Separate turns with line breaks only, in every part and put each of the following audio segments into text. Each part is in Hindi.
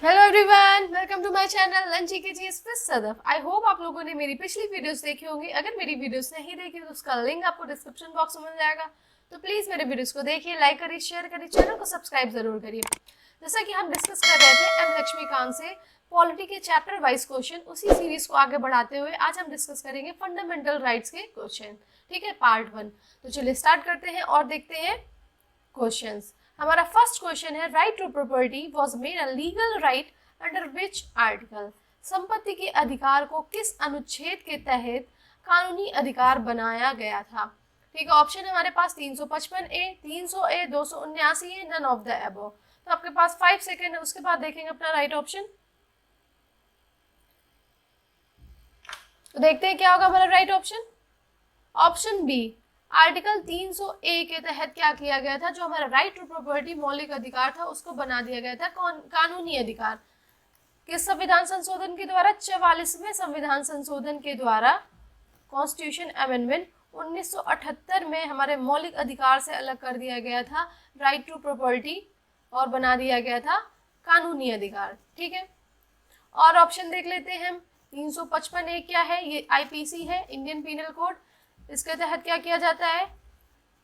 Hello everyone, welcome to my channel learn GK GS with Sadaf. I hope आप लोगों ने मेरी पिछली वीडियोस देखी होंगी। अगर मेरी वीडियोस नहीं देखी तो उसका लिंक आपको डिस्क्रिप्शन बॉक्स में मिल जाएगा। तो प्लीज मेरे वीडियोस को देखिए, लाइक करिए, शेयर करिए, चैनल को सब्सक्राइब जरूर करिए। जैसा कि हम डिस्कस कर रहे थे एम लक्ष्मीकांत से पॉलिटी के चैप्टर वाइज क्वेश्चन, उसी सीरीज को आगे बढ़ाते हुए आज हम डिस्कस करेंगे फंडामेंटल राइट्स के क्वेश्चन। ठीक है, पार्ट 1। तो चलिए स्टार्ट करते हैं और देखते हैं क्वेश्चंस। हमारा फर्स्ट क्वेश्चन है, right to property was made a legal right under which article. संपत्ति के अधिकार को किस अनुच्छेद के तहत कानूनी अधिकार बनाया गया था। ठीक है, ऑप्शन हमारे पास 355 ए, 300 ए, 279 ए, नन ऑफ द अबव। तो आपके पास 5 सेकेंड है, उसके बाद देखेंगे अपना राइट ऑप्शन। तो देखते हैं क्या होगा हमारा right option. Option B, article 300 A के तहत क्या किया गया था, जो हमारा राइट टू प्रॉपर्टी मौलिक अधिकार था उसको बना दिया गया था कानूनी अधिकार। किस संविधान संशोधन के द्वारा? 44वें संविधान संशोधन के द्वारा, कॉन्स्टिट्यूशन अमेंडमेंट 1978 में हमारे मौलिक अधिकार से अलग कर दिया गया था राइट टू प्रॉपर्टी और बना दिया गया था कानूनी अधिकार। ठीक है, और ऑप्शन देख लेते हैं हम। 355 ए क्या है? ये आईपीसी है, इंडियन पीनल कोड। इसके तहत क्या किया जाता है?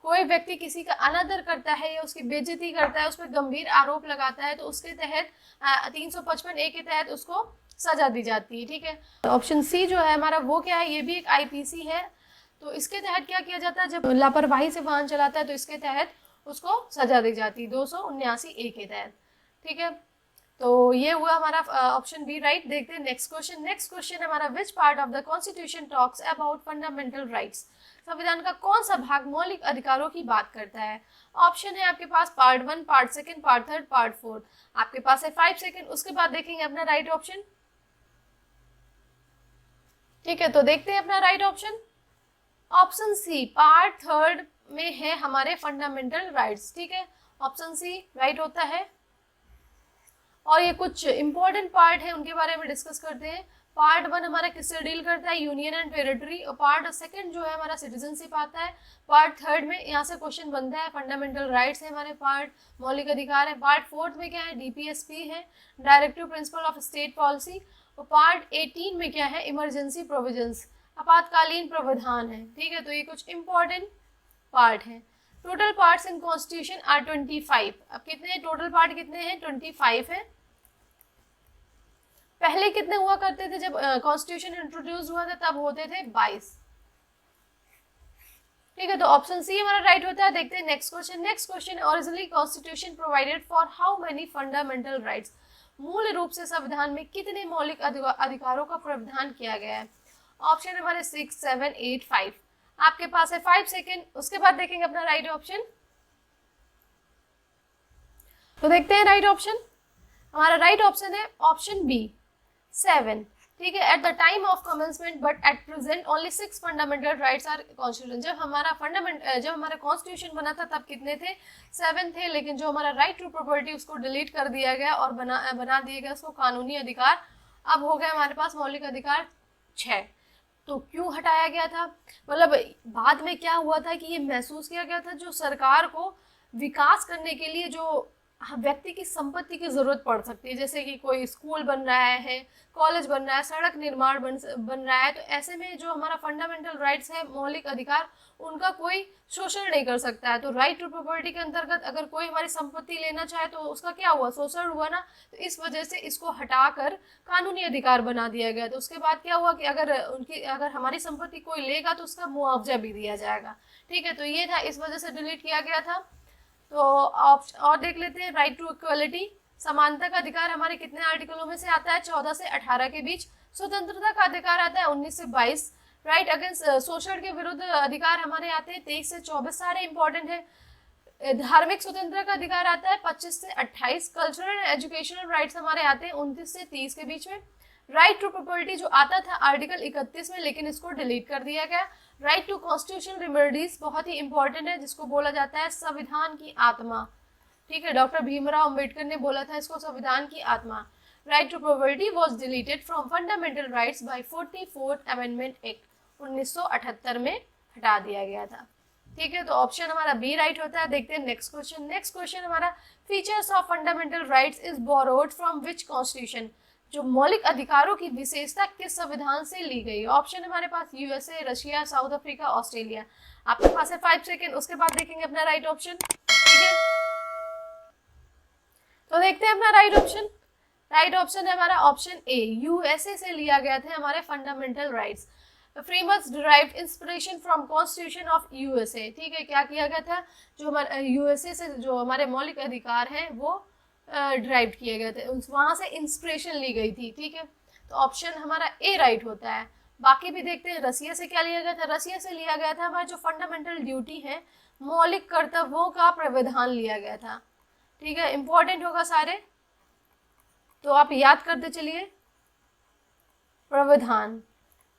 कोई व्यक्ति किसी का अनादर करता है या उसकी बेइज्जती करता है, उस पर गंभीर आरोप लगाता है, तो उसके तहत 355 ए के तहत उसको सजा दी जाती है। ठीक है, तो ऑप्शन सी जो है हमारा वो क्या है? ये भी एक आईपीसी है। तो इसके तहत क्या किया जाता है? जब लापरवाही से वाहन चलाता है तो इसके तहत उसको सजा दी जाती है 279 ए के तहत। ठीक है, तो ये हुआ हमारा ऑप्शन बी राइट। देखते हैं नेक्स्ट क्वेश्चन। नेक्स्ट क्वेश्चन हमारा, which part of the constitution talks about fundamental rights. संविधान का कौन सा भाग मौलिक अधिकारों की बात करता है? ऑप्शन है आपके पास पार्ट 1, पार्ट 2, पार्ट 3, पार्ट 4। आपके पास है 5 सेकेंड, उसके बाद देखेंगे अपना राइट ऑप्शन। ठीक है, तो देखते हैं अपना right option. Option C, part 3 में है हमारे फंडामेंटल राइट्स। ठीक है, ऑप्शन सी राइट होता है। और ये कुछ इंपॉर्टेंट पार्ट है, उनके बारे में डिस्कस करते हैं। पार्ट 1 हमारा किससे डील करता है? Union and territory. और पार्ट 2 जो है हमारा सिटीजनशिप आता है। पार्ट 3 में यहाँ से क्वेश्चन बनता है, फंडामेंटल राइट्स है हमारे पार्ट, मौलिक अधिकार है। पार्ट 4 में क्या है? डीपीएसपी है, directive principle of state policy. और पार्ट 18 में क्या है? इमरजेंसी प्रोविजंस, आपातकालीन प्रावधान है। ठीक है, तो ये कुछ इंपॉर्टेंट पार्ट है। Total parts in constitution are 25। अब कितने टोटल पार्ट कितने हैं? 25 है। पहले कितने हुआ करते थे? जब कॉन्स्टिट्यूशन इंट्रोड्यूस हुआ था तब होते थे 22। ठीक है, तो ऑप्शन सी हमारा राइट होता है। देखते हैं next question. Next question, originally constitution provided for how many fundamental rights. मूल रूप से संविधान में कितने मौलिक अधिकारों का प्रावधान किया गया है? ऑप्शन हमारे 6, 7, 8, 5। आपके पास है 5 सेकेंड, उसके बाद देखेंगे अपना राइट ऑप्शन। तो देखते हैं राइट ऑप्शन। हमारा राइट ऑप्शन है ऑप्शन बी, 7। ठीक है, at the time of commencement but at present only 6 fundamental rights are constitution. जब हमारा कॉन्स्टिट्यूशन बना था तब कितने थे? 7 थे। लेकिन जो हमारा राइट टू प्रॉपर्टी उसको डिलीट कर दिया गया और बना दिया गया उसको कानूनी अधिकार। अब हो गया हमारे पास मौलिक अधिकार 6। तो क्यों हटाया गया था? मतलब बाद में क्या हुआ था कि ये महसूस किया गया था, जो सरकार को विकास करने के लिए जो व्यक्ति की संपत्ति की जरूरत पड़ सकती है, जैसे कि कोई स्कूल बन रहा है, कॉलेज बन रहा है, सड़क निर्माण बन रहा है, तो ऐसे में जो हमारा फंडामेंटल राइट्स है, मौलिक अधिकार, उनका कोई शोषण नहीं कर सकता है। तो राइट टू प्रॉपर्टी के अंतर्गत अगर कोई हमारी संपत्ति लेना चाहे तो उसका क्या हुआ? शोषण हुआ ना। तो इस वजह से इसको हटाकर कानूनी अधिकार बना दिया गया। तो उसके बाद क्या हुआ कि अगर हमारी संपत्ति कोई लेगा तो उसका मुआवजा भी दिया जाएगा। ठीक है, तो ये था, इस वजह से डिलीट किया गया था। तो और देख लेते हैं, राइट टू इक्वलिटी, समानता का अधिकार हमारे कितने आर्टिकलों में से आता है? 14 से 18 के बीच। स्वतंत्रता का अधिकार आता है 19 से 22। राइट अगेंस्ट शोषण के विरुद्ध अधिकार हमारे आते हैं 23 से 24, सारे इंपॉर्टेंट है। धार्मिक स्वतंत्रता का अधिकार आता है 25 से 28। कल्चरल एंड एजुकेशनल राइट्स हमारे आते हैं 29 से 30 के बीच में। राइट टू प्रॉपर्टी जो आता था आर्टिकल 31 में, लेकिन इसको डिलीट कर दिया गया। राइट टू कॉन्स्टिट्यूशनल रेमेडीज बहुत ही इंपॉर्टेंट है, जिसको बोला जाता है संविधान की आत्मा। ठीक है, डॉक्टर भीमराव अंबेडकर ने बोला था इसको संविधान की आत्मा। Right to property was deleted from fundamental rights by 44th amendment act, 1978 में हटा दिया गया था। ठीक है, तो ऑप्शन हमारा बी राइट होता है। देखते हैं नेक्स्ट क्वेश्चन। नेक्स्ट क्वेश्चन हमारा features of fundamental rights is borrowed from which constitution, जो मौलिक अधिकारों की विशेषता किस संविधान से ली गई। ऑप्शन हमारे पास USA, Russia, South Africa, Australia. आपके पास है 5 सेकेंड, उसके बाद देखेंगे अपना राइट ऑप्शन। ठीक है, तो देखते हैं अपना राइट ऑप्शन। राइट ऑप्शन है हमारा ऑप्शन ए, यूएसए से लिया गया था हमारे fundamental rights. Framers derived inspiration from constitution of USA. ठीक है, क्या किया गया था, जो हमारे यूएसए से जो हमारे मौलिक अधिकार हैं वो डिराइव किए गए थे, वहां से इंस्पिरेशन ली गई थी। ठीक है, तो ऑप्शन हमारा ए राइट होता है। बाकी भी देखते हैं रसिया से क्या लिया गया था। रसिया से लिया गया था हमारे जो फंडामेंटल ड्यूटी है, मौलिक कर्तव्यों का प्रावधान लिया गया था। ठीक है, इंपॉर्टेंट होगा सारे, तो आप याद करते चलिए प्रावधान।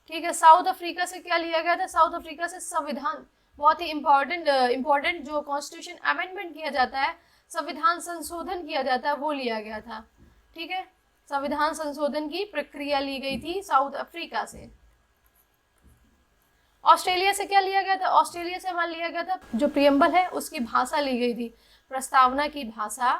ठीक है, साउथ अफ्रीका से क्या लिया गया था, साउथ अफ्रीका से संविधान, बहुत ही इंपॉर्टेंट जो कॉन्स्टिट्यूशन अमेंडमेंट किया जाता है, संविधान संशोधन किया जाता है, वो लिया गया था। ठीक है, संविधान संशोधन की प्रक्रिया ली गई थी साउथ अफ्रीका से। ऑस्ट्रेलिया से क्या लिया गया था, ऑस्ट्रेलिया से हमारा लिया गया था जो प्रियम्बल है उसकी भाषा ली गई थी, प्रस्तावना की भाषा।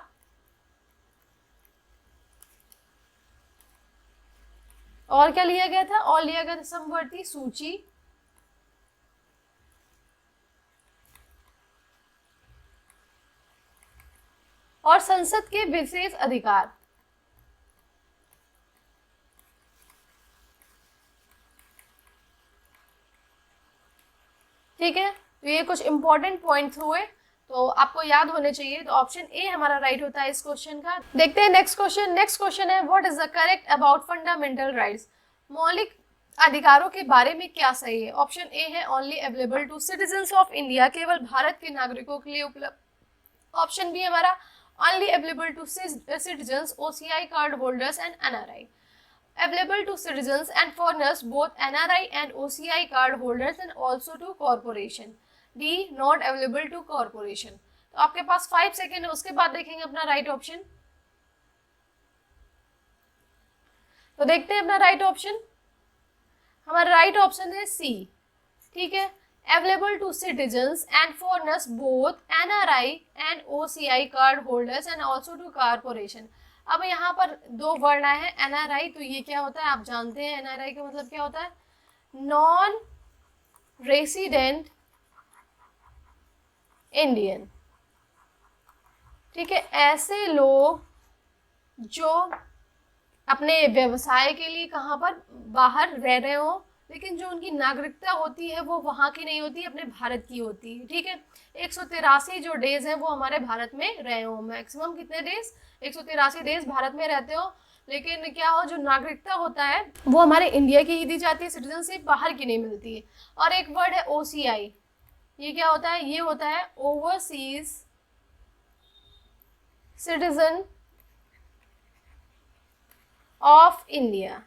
और क्या लिया गया था, और लिया गया था समवर्ती सूची, और संसद के विशेष अधिकार। ठीक है, तो ये कुछ इंपॉर्टेंट पॉइंट्स हुए, तो आपको याद होने चाहिए। तो ऑप्शन ए हमारा राइट होता है इस क्वेश्चन का। देखते हैं नेक्स्ट क्वेश्चन। नेक्स्ट क्वेश्चन है what is the correct about fundamental rights, मौलिक अधिकारों के बारे में क्या सही है। ऑप्शन ए है only available to citizens of India, केवल भारत के नागरिकों के लिए उपलब्ध। ऑप्शन बी हमारा only available to citizens, OCI card holders and NRI. Available to citizens and foreigners, both NRI and OCI card holders, and also to corporation. D, not available to corporation. तो आपके पास 5 सेकेंड है, उसके बाद देखेंगे अपना राइट ऑप्शन। तो देखते हैं अपना राइट ऑप्शन। हमारा राइट ऑप्शन है सी। ठीक है, available to citizens and foreigners, both NRI and OCI card holders and also to corporation. अब यहाँ पर दो वर्ड आए हैं NRI, तो ये क्या होता है आप जानते हैं, NRI का मतलब क्या होता है, नॉन रेसिडेंट इंडियन। ठीक है, ऐसे लोग जो अपने व्यवसाय के लिए कहाँ पर बाहर रह रहे हो, लेकिन जो उनकी नागरिकता होती है वो वहाँ की नहीं होती, अपने भारत की होती है। ठीक है, 183 जो डेज हैं वो हमारे भारत में रहे हो, मैक्सिमम कितने डेज, 183 डेज भारत में रहते हो, लेकिन क्या हो, जो नागरिकता होता है वो हमारे इंडिया की ही दी जाती है, सिटीजनशिप बाहर की नहीं मिलती है। और एक वर्ड है OCI, ये क्या होता है, ये होता है ओवरसीज सिटीजन ऑफ इंडिया।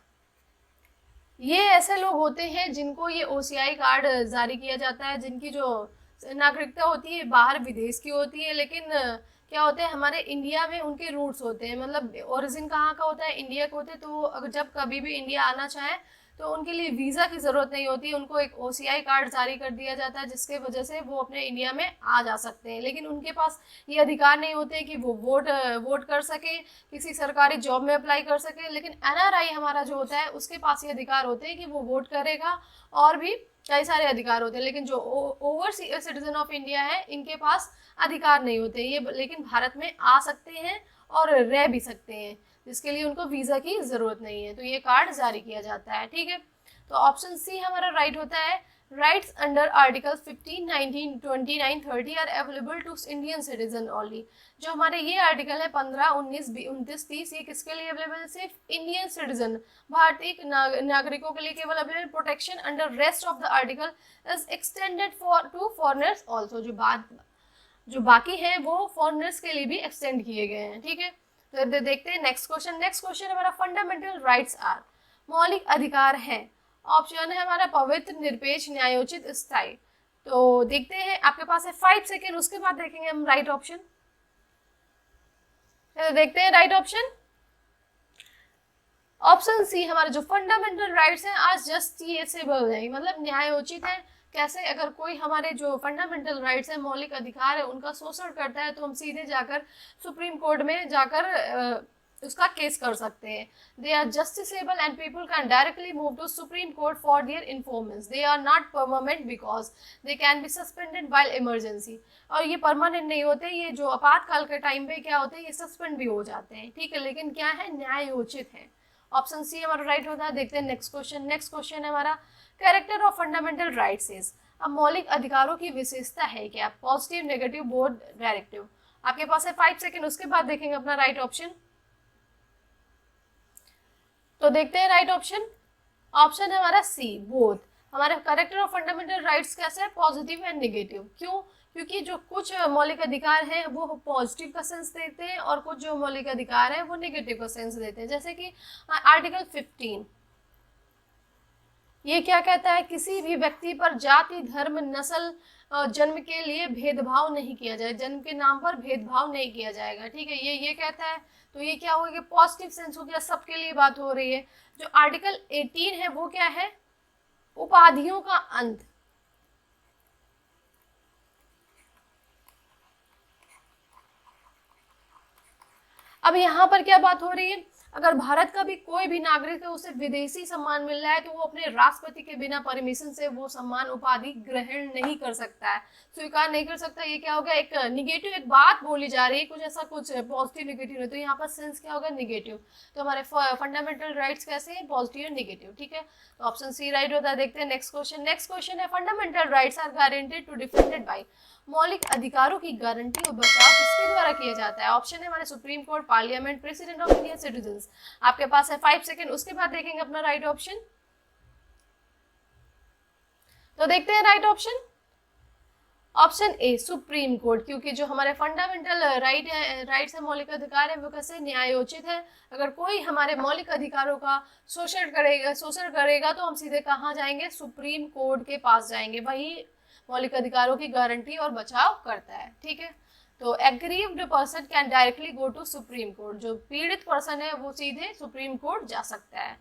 ये ऐसे लोग होते हैं जिनको ये OCI कार्ड जारी किया जाता है, जिनकी जो नागरिकता होती है बाहर विदेश की होती है, लेकिन क्या होते हैं हमारे इंडिया में उनके रूट्स होते हैं, मतलब ओरिजिन कहाँ का होता है, इंडिया का होते हैं। तो अगर जब कभी भी इंडिया आना चाहे तो उनके लिए वीज़ा की ज़रूरत नहीं होती, उनको एक OCI कार्ड जारी कर दिया जाता है, जिसके वजह से वो अपने इंडिया में आ जा सकते हैं। लेकिन उनके पास ये अधिकार नहीं होते कि वो वोट कर सके, किसी सरकारी जॉब में अप्लाई कर सके। लेकिन NRI हमारा जो होता है उसके पास ये अधिकार होते हैं कि वो वोट करेगा, और भी कई सारे अधिकार होते हैं। लेकिन जो ओवरसीज सिटीजन ऑफ इंडिया है इनके पास अधिकार नहीं होते ये, लेकिन भारत में आ सकते हैं और रह भी सकते हैं, जिसके लिए उनको वीज़ा की ज़रूरत नहीं है, तो ये कार्ड जारी किया जाता है। ठीक है, तो ऑप्शन सी हमारा राइट होता है। Rights under article 15, 19, 29, 30 are available to Indian citizen only. जो हमारे ये आर्टिकल है 15, 19, 29, 30, ये किसके लिए अवेलेबल है, सिर्फ इंडियन सिटीजन, भारतीय नागरिकों के लिए केवल available. Protection under rest of the article is extended to foreigners also, जो बाकी हैं वो फॉरेनर्स के लिए भी एक्सटेंड किए गए हैं। ठीक है, तो देखते हैं नेक्स्ट क्वेश्चन। नेक्स्ट क्वेश्चन हमारा फंडामेंटल राइट्स आर, मौलिक अधिकार है। ऑप्शन है हमारा पवित्र, निरपेक्ष, न्यायोचित, स्थायी। तो देखते हैं, आपके पास है 5 सेकेंड, उसके बाद देखेंगे हम राइट ऑप्शन। तो देखते हैं राइट ऑप्शन। ऑप्शन सी हमारे जो फंडामेंटल राइट्स हैं आज जस्टिसेबल है, मतलब न्यायोचित है, कैसे, अगर कोई हमारे जो फंडामेंटल राइट्स है, मौलिक अधिकार है, उनका शोषण करता है तो हम सीधे जाकर सुप्रीम कोर्ट में जाकर उसका केस कर सकते हैं। They are justiciable and people can directly move to Supreme Court for their enforcement. They are not permanent because they can be suspended by emergency. और ये परमानेंट नहीं होते, ये जो आपातकाल के टाइम पे क्या होते हैं, ये सस्पेंड भी हो जाते हैं, ठीक है, लेकिन क्या है, न्यायोचित है। ऑप्शन सी हमारा राइट होता है। देखते हैं नेक्स्ट क्वेश्चन। नेक्स्ट क्वेश्चन है हमारा, character of fundamental rights is. अब मौलिक अधिकारों की विशेषता है क्या, पॉजिटिव, नेगेटिव, बोथ, डायरेक्टिव। आपके पास है 5 सेकेंड, उसके बाद देखेंगे अपना राइट ऑप्शन। तो देखते हैं राइट ऑप्शन। ऑप्शन है हमारा सी, बोथ। हमारे कैरेक्टर ऑफ फंडामेंटल राइट्स कैसे है, पॉजिटिव एंड नेगेटिव। क्यों? क्योंकि जो कुछ मौलिक अधिकार हैं वो पॉजिटिव का सेंस देते हैं और कुछ जो मौलिक अधिकार हैं वो नेगेटिव का सेंस देते हैं। जैसे कि आर्टिकल 15 ये क्या कहता है, किसी भी व्यक्ति पर जाति, धर्म, नस्ल, जन्म के लिए भेदभाव नहीं किया जाए, जन्म के नाम पर भेदभाव नहीं किया जाएगा, ठीक है, ये कहता है। तो ये क्या हो गया, पॉजिटिव सेंस हो गया, सबके लिए बात हो रही है। जो आर्टिकल 18 है वो क्या है, उपाधियों का अंत। अब यहाँ पर क्या बात हो रही है, अगर भारत का भी कोई भी नागरिक है उसे विदेशी सम्मान मिल रहा है तो वो अपने राष्ट्रपति के बिना परमिशन से वो सम्मान उपाधि ग्रहण नहीं कर सकता है, स्वीकार नहीं कर सकता। ये क्या होगा, एक निगेटिव, एक बात बोली जा रही है, कुछ ऐसा, कुछ पॉजिटिव नेगेटिव है, तो यहाँ पर सेंस क्या होगा, निगेटिव। तो हमारे फंडामेंटल राइट्स कैसे हैं, पॉजिटिव एंड निगेटिव, ठीक है। तो ऑप्शन सी राइट होता है। देखते हैं नेक्स्ट क्वेश्चन। नेक्स्ट क्वेश्चन है, fundamental rights are guaranteed to defended by. मौलिक अधिकारों की गारंटी और बचाव किसके द्वारा किया जाता है। ऑप्शन है हमारे supreme court, parliament, president of India, citizens. आपके पास है 5 सेकेंड, उसके बाद देखेंगे अपना राइट ऑप्शन। तो देखते हैं right option. Option A, supreme court, क्योंकि जो हमारे फंडामेंटल राइट्स है, मौलिक अधिकार है, वो कैसे, न्यायोचित है। अगर कोई हमारे मौलिक अधिकारों का शोषण करेगा तो हम सीधे कहाँ जाएंगे, सुप्रीम कोर्ट के पास जाएंगे, वही मौलिक अधिकारों की गारंटी और बचाव करता है, ठीक है। तो aggrieved person can directly go to Supreme Court, जो पीड़ित पर्सन है वो सीधे सुप्रीम कोर्ट जा सकता है।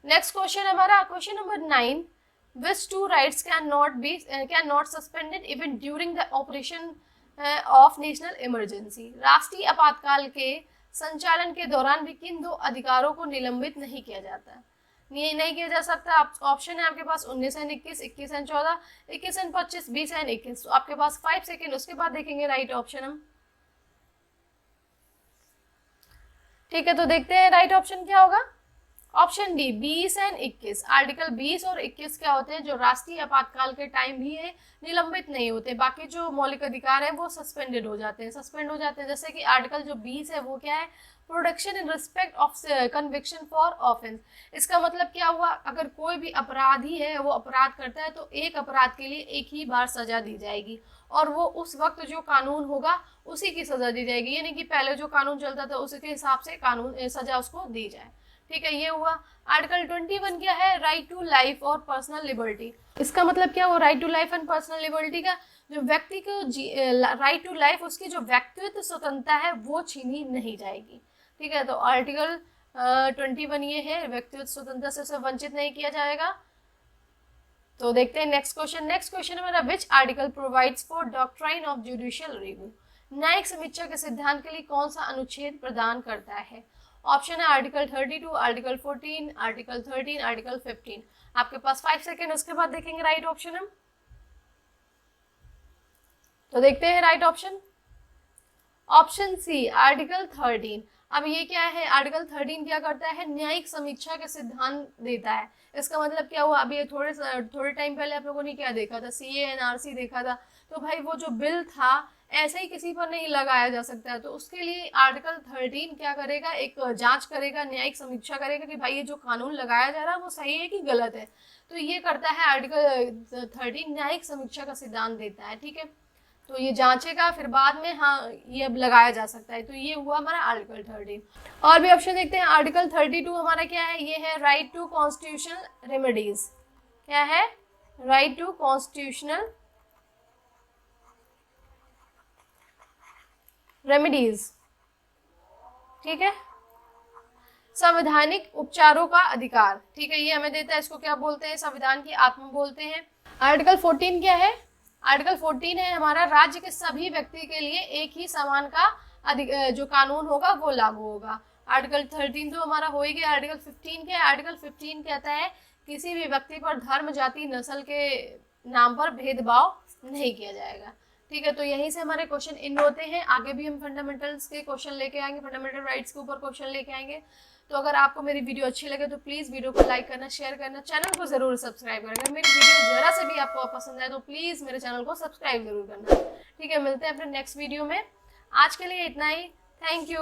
नेक्स्ट क्वेश्चन हमारा question number 9, which two rights cannot suspended even during the operation of national emergency। राष्ट्रीय आपातकाल के संचालन के दौरान भी किन 2 अधिकारों को निलंबित नहीं किया जाता, नहीं किया जा सकता। ऑप्शन है आपके पास 19 एंड 21, 21 एंड 14, 21 एंड 25, 20 एंड 21। तो आपके पास 5 सेकेंड, उसके बाद देखेंगे राइट ऑप्शन हम, ठीक है। तो देखते हैं राइट ऑप्शन क्या होगा। Option D, 20 and 21। आर्टिकल 20 और 21 क्या होते हैं, जो राष्ट्रीय आपातकाल के टाइम भी है निलंबित नहीं होते, बाकी जो मौलिक अधिकार है वो सस्पेंड हो जाते हैं। जैसे कि आर्टिकल जो 20 है वो क्या है, protection in respect of conviction for offence. इसका मतलब क्या हुआ, अगर कोई भी अपराधी है वो अपराध करता है तो एक अपराध के लिए एक ही बार सजा दी जाएगी और वो उस वक्त जो कानून होगा उसी की सजा दी जाएगी, यानी कि पहले जो कानून चलता था उसी के हिसाब से कानून सजा उसको दी जाए, ठीक है, ये हुआ। आर्टिकल 21 क्या है, राइट टू लाइफ और पर्सनल लिबर्टी। इसका मतलब क्या हुआ, right to life and personal liberty का जो व्यक्ति को राइट टू लाइफ, उसकी जो व्यक्तिगत स्वतंत्रता है वो छीनी नहीं जाएगी, ठीक है। तो आर्टिकल 21 ये है, व्यक्तिगत स्वतंत्रता से उसे वंचित नहीं किया जाएगा। तो देखते हैं नेक्स्ट क्वेश्चन। नेक्स्ट क्वेश्चन हमारा, which article provides for doctrine of judicial review. न्यायिक समीक्षा के सिद्धांत के लिए कौन सा अनुच्छेद प्रदान करता है। ऑप्शन है आर्टिकल 32, आर्टिकल 14, आर्टिकल 13, आर्टिकल 15। आपके पास 5 सेकेंड, उसके बाद देखेंगे राइट ऑप्शन हम। तो देखते हैं right option. Option C, article 13। अब ये क्या है, आर्टिकल 13 क्या करता है, न्यायिक समीक्षा के सिद्धांत देता है। इसका मतलब क्या हुआ, अभी थोड़े टाइम पहले आप लोगों ने क्या देखा था, CA/NRC देखा था। तो भाई वो जो बिल था ऐसे ही किसी पर नहीं लगाया जा सकता है, तो उसके लिए आर्टिकल 13 क्या करेगा, एक जांच करेगा, न्यायिक समीक्षा करेगा कि भाई ये जो कानून लगाया जा रहा है वो सही है कि गलत है। तो ये करता है आर्टिकल 13, न्यायिक समीक्षा का सिद्धांत देता है, ठीक है। तो ये जांचेगा, फिर बाद में हाँ ये अब लगाया जा सकता है। तो ये हुआ हमारा आर्टिकल 13। और भी ऑप्शन देखते हैं। आर्टिकल 32 हमारा क्या है, ये है राइट टू कॉन्स्टिट्यूशनल रेमेडीज। क्या है, राइट टू कॉन्स्टिट्यूशनल रेमेडीज, ठीक है। संवैधानिक उपचारों का अधिकार, ठीक है, ये हमें देता है, इसको क्या बोलते हैं, संविधान की आत्मा बोलते हैं। आर्टिकल 14 क्या है? आर्टिकल 14 है हमारा, राज्य के सभी व्यक्ति के लिए एक ही समान का जो कानून होगा वो लागू होगा। आर्टिकल 13 तो हमारा हो ही गया। आर्टिकल 15 क्या है? आर्टिकल 15 कहता है किसी भी व्यक्ति पर धर्म, जाति, नस्ल के नाम पर भेदभाव नहीं किया जाएगा। ठीक है, तो यहीं से हमारे क्वेश्चन इन होते हैं। आगे भी हम फंडामेंटल्स के क्वेश्चन लेके आएंगे, फंडामेंटल राइट्स के ऊपर क्वेश्चन लेके आएंगे। तो अगर आपको मेरी वीडियो अच्छी लगे तो प्लीज़ वीडियो को लाइक करना, शेयर करना, चैनल को ज़रूर सब्सक्राइब करना। अगर मेरी वीडियो ज़रा से भी आपको पसंद आए तो प्लीज़ मेरे चैनल को सब्सक्राइब जरूर करना। ठीक है, मिलते हैं अपने नेक्स्ट वीडियो में। आज के लिए इतना ही। Thank you.